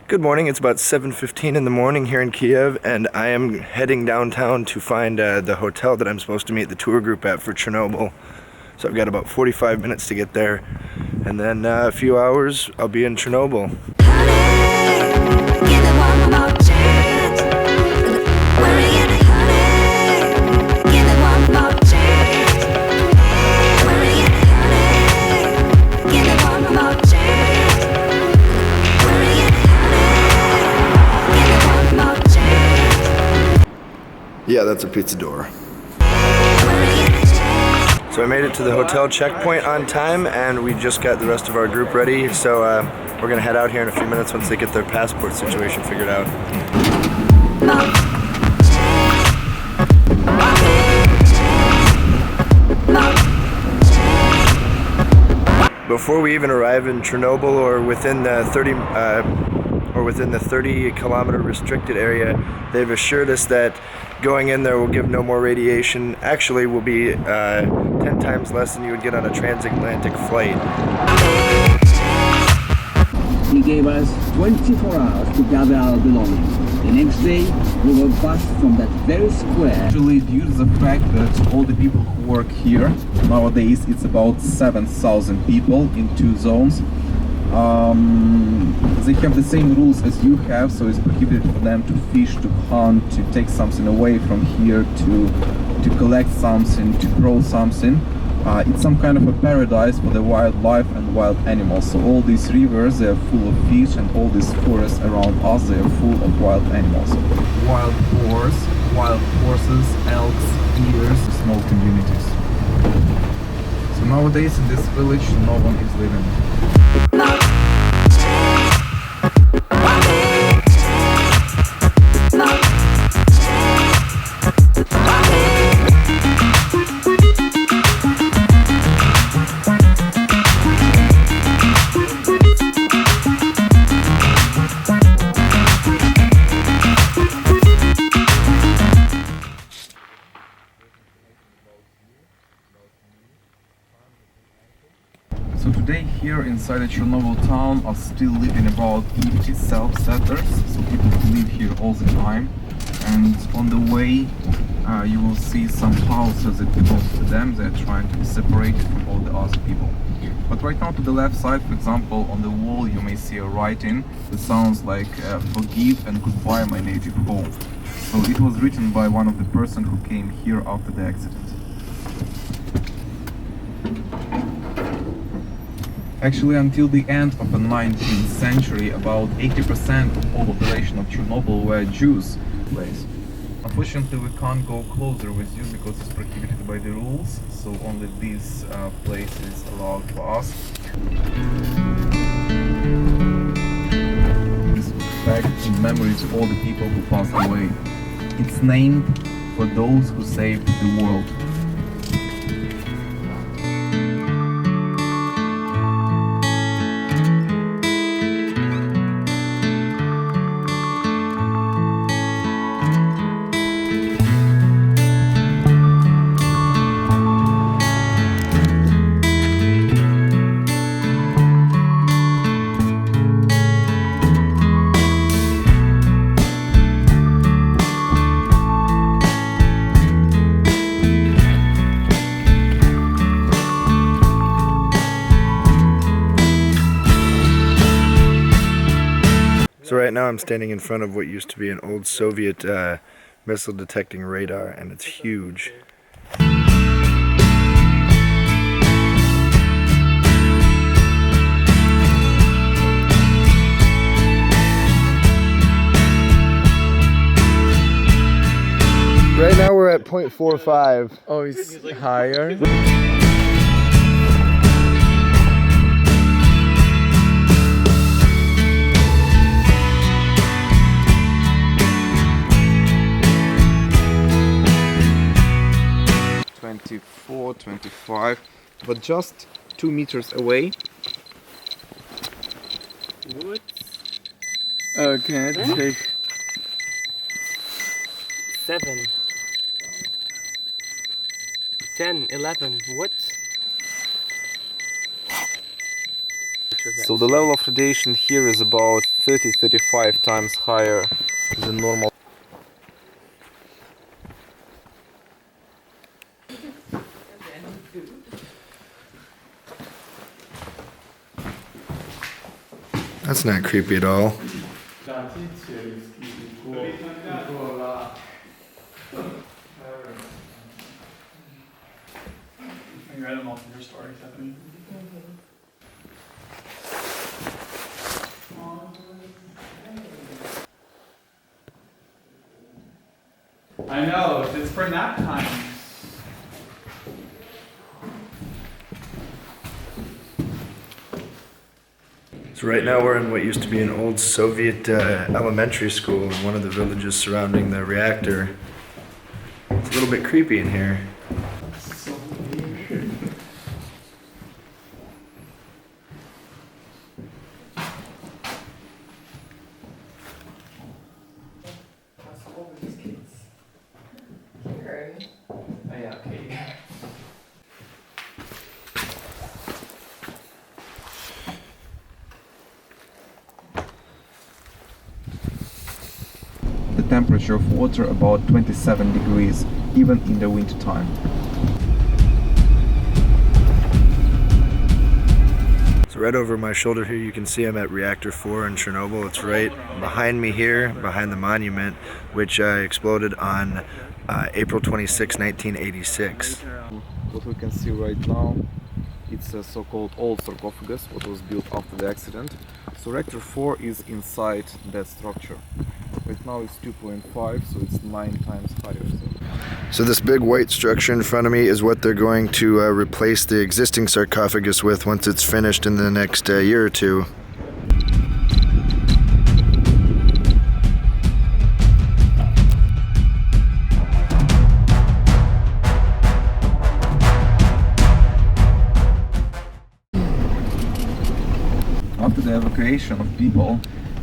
Good morning, it's about 7:15 in the morning here in Kiev, and I am heading downtown to find the hotel that I'm supposed to meet the tour group at for Chernobyl. So I've got about 45 minutes to get there, and then a few hours I'll be in Chernobyl. Yeah, that's a pizza door. So I made it to the hotel checkpoint on time, and we just got the rest of our group ready. So we're gonna head out here in a few minutes once they get their passport situation figured out. Before we even arrive in Chernobyl or within the 30-kilometer restricted area, they've assured us that going in there will give no more radiation. Actually, will be 10 times less than you would get on a transatlantic flight. He gave us 24 hours to gather our belongings. The next day, we were bussed from that very square. Actually, due to the fact that all the people who work here, nowadays it's about 7,000 people in 2 zones, they have the same rules as you have, so it's prohibited for them to fish, to hunt, to take something away from here, to collect something, to grow something. It's some kind of a paradise for the wildlife and wild animals. So all these rivers, they are full of fish, and all these forests around us, they are full of wild animals. Wild boars, wild horses, elks, deers, small communities. So nowadays in this village, no one is living. So today here inside the Chernobyl town are still living about 50 self-settlers, so people who live here all the time. And on the way you will see some houses that belong to them. They're trying to be separated from all the other people. But right now to the left side, for example, on the wall you may see a writing that sounds like "Forgive and goodbye my native home." So it was written by one of the person who came here after the accident. Actually, until the end of the 19th century, about 80% of all population of Chernobyl were Jews. Unfortunately, we can't go closer with you because it's prohibited by the rules, so only this place is allowed for us. This fact in memory to all the people who passed away. It's named for those who saved the world. So right now I'm standing in front of what used to be an old Soviet missile detecting radar, and it's huge. Right now we're at 0.45. Oh, it's higher. .24, 25, but just 2 meters away. What? Okay, take 7, 10, 11, what? temperature of that. So the level of radiation here is about 30-35 times higher than normal. That's not creepy at all. I read them all from your story, Stephanie. I know, it's for nap time. So right now we're in what used to be an old Soviet elementary school in one of the villages surrounding the reactor. It's a little bit creepy in here. So weird. How old are these kids? Oh yeah, okay. The temperature of water about 27 degrees, even in the winter time. So right over my shoulder here you can see I'm at Reactor 4 in Chernobyl. It's right behind me here, behind the monument, which exploded on April 26, 1986. What we can see right now, it's a so-called old sarcophagus, what was built after the accident. So reactor 4 is inside that structure. Right now it's 2.5, so it's 9 times higher. So this big white structure in front of me is what they're going to replace the existing sarcophagus with once it's finished in the next year or two. After the evacuation of people,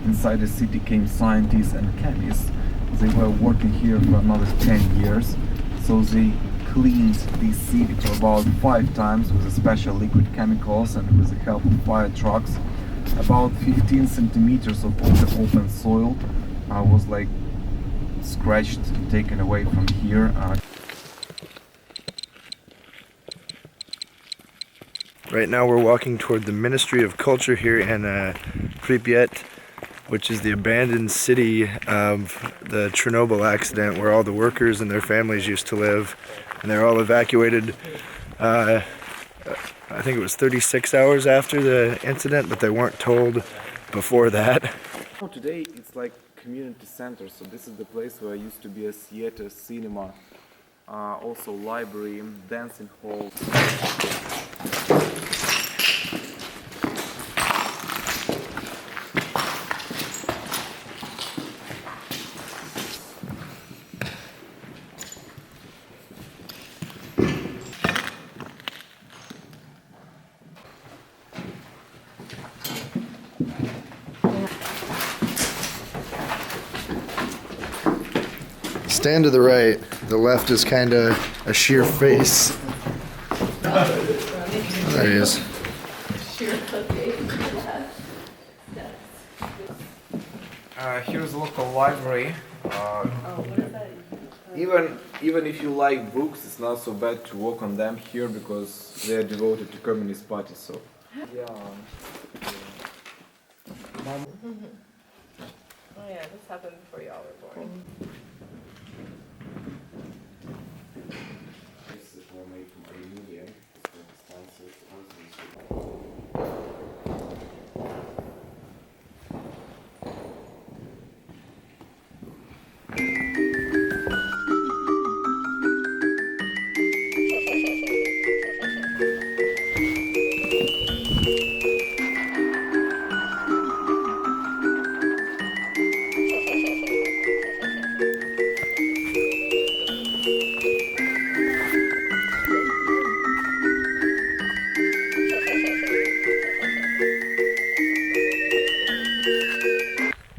inside the city came scientists and chemists. They were working here for another 10 years. So they cleaned this city to about 5 times with special liquid chemicals and with the help of fire trucks. About 15 centimeters of all the open soil was like scratched and taken away from here. Right now we're walking toward the Ministry of Culture here in Pripyat, which is the abandoned city of the Chernobyl accident where all the workers and their families used to live. And they're all evacuated, I think it was 36 hours after the incident, but they weren't told before that. Today it's like community center, so this is the place where used to be a theater, cinema, also library, dancing hall. Stand to the right. The left is kind of a sheer face. There he is. Here's a local library. Even if you like books, it's not so bad to walk on them here because they are devoted to Communist Party. So yeah. Oh yeah, this happened before y'all were born.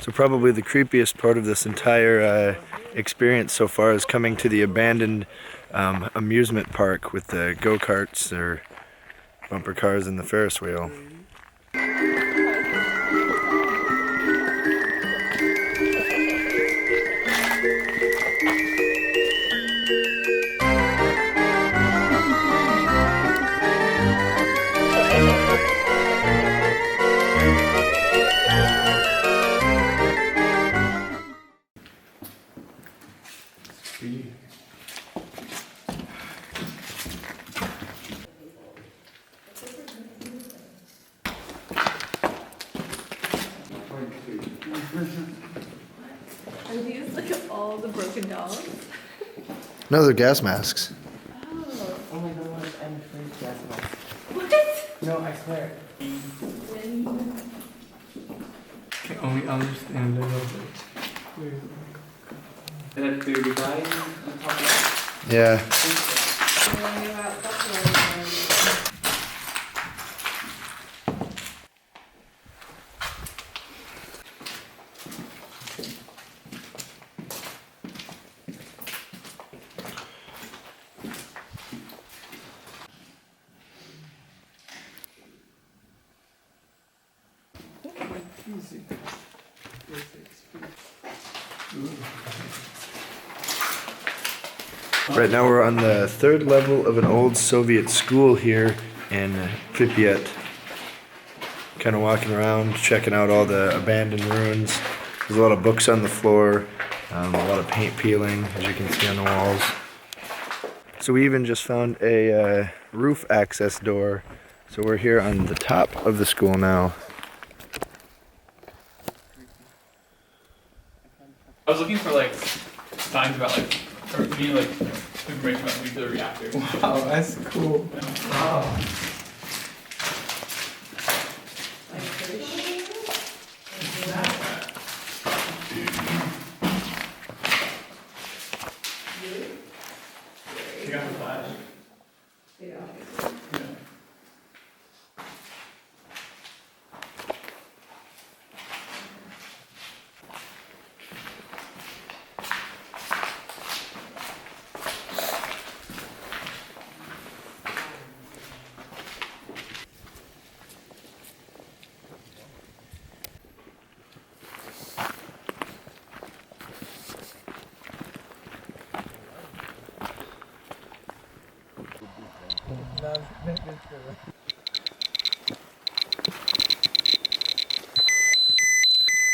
So probably the creepiest part of this entire experience so far is coming to the abandoned amusement park with the go-karts or bumper cars and the Ferris wheel. the broken dolls? No, they're gas masks. Oh my god, I'm afraid gas mask. What? No, I swear. Can only understand a little bit. And then the guy on top of that? Yeah. Easy. Right now we're on the third level of an old Soviet school here in Pripyat. Kind of walking around, checking out all the abandoned ruins. There's a lot of books on the floor, a lot of paint peeling, as you can see on the walls. So we even just found a roof access door. So we're here on the top of the school now. I was looking for like signs about like, or me like information about nuclear reactors. Wow, that's cool. Wow. You got the flash? Yeah.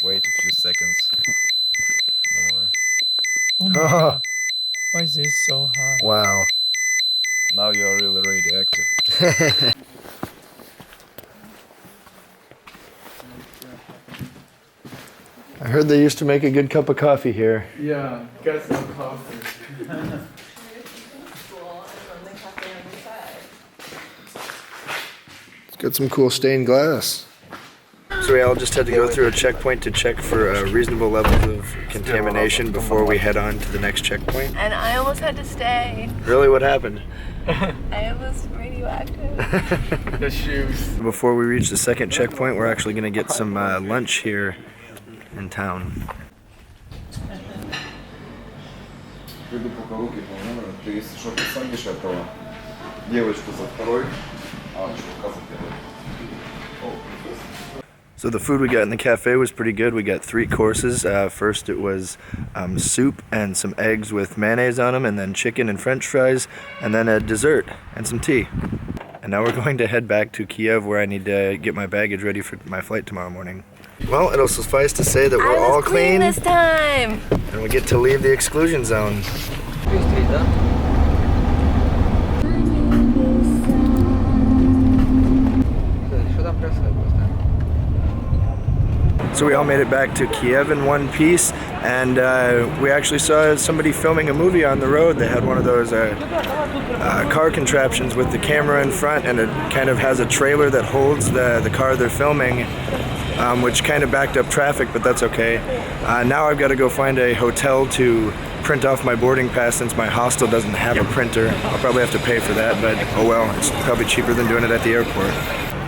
Wait a few seconds more. Oh my god. Why is this so hot? Wow. Now you are really radioactive. I heard they used to make a good cup of coffee here. Yeah, get some coffee. School and then the cafe on the side. It's got some cool stained glass. So we all just had to go through a checkpoint to check for reasonable levels of contamination before we head on to the next checkpoint. And I almost had to stay. Really, what happened? I was radioactive. The shoes. Before we reach the second checkpoint, we're actually going to get some lunch here in town. Приду пока руки по номеру. Ты если что, посадишь этого девочку за второй, а чувака за первый. So the food we got in the cafe was pretty good. We got 3 courses. First it was soup and some eggs with mayonnaise on them, and then chicken and french fries, and then a dessert and some tea. And now we're going to head back to Kiev, where I need to get my baggage ready for my flight tomorrow morning. Well, it'll suffice to say that we're all clean this time. and we get to leave the exclusion zone. So we all made it back to Kiev in one piece, and we actually saw somebody filming a movie on the road. They had one of those car contraptions with the camera in front, and it kind of has a trailer that holds the car they're filming, which kind of backed up traffic, but that's okay. Now I've got to go find a hotel to print off my boarding pass, since my hostel doesn't have a printer. I'll probably have to pay for that, but oh well, it's probably cheaper than doing it at the airport.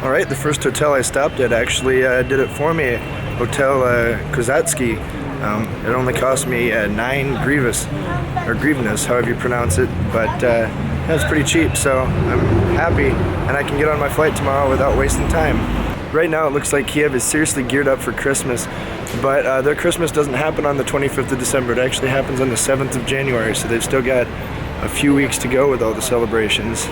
All right, the first hotel I stopped at actually did it for me. Hotel Kozatsky. It only cost me 9 grivnas, however you pronounce it, but that's pretty cheap, so I'm happy, and I can get on my flight tomorrow without wasting time. Right now it looks like Kiev is seriously geared up for Christmas, but their Christmas doesn't happen on the 25th of December. It actually happens on the 7th of January, so they've still got a few weeks to go with all the celebrations.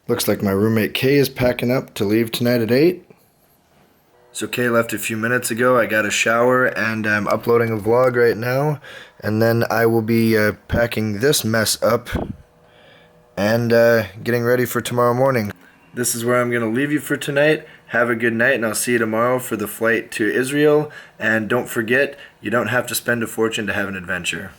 Looks like my roommate Kay is packing up to leave tonight at 8. So Kay left a few minutes ago. I got a shower and I'm uploading a vlog right now. And then I will be packing this mess up and getting ready for tomorrow morning. This is where I'm going to leave you for tonight. Have a good night, and I'll see you tomorrow for the flight to Israel. And don't forget, you don't have to spend a fortune to have an adventure.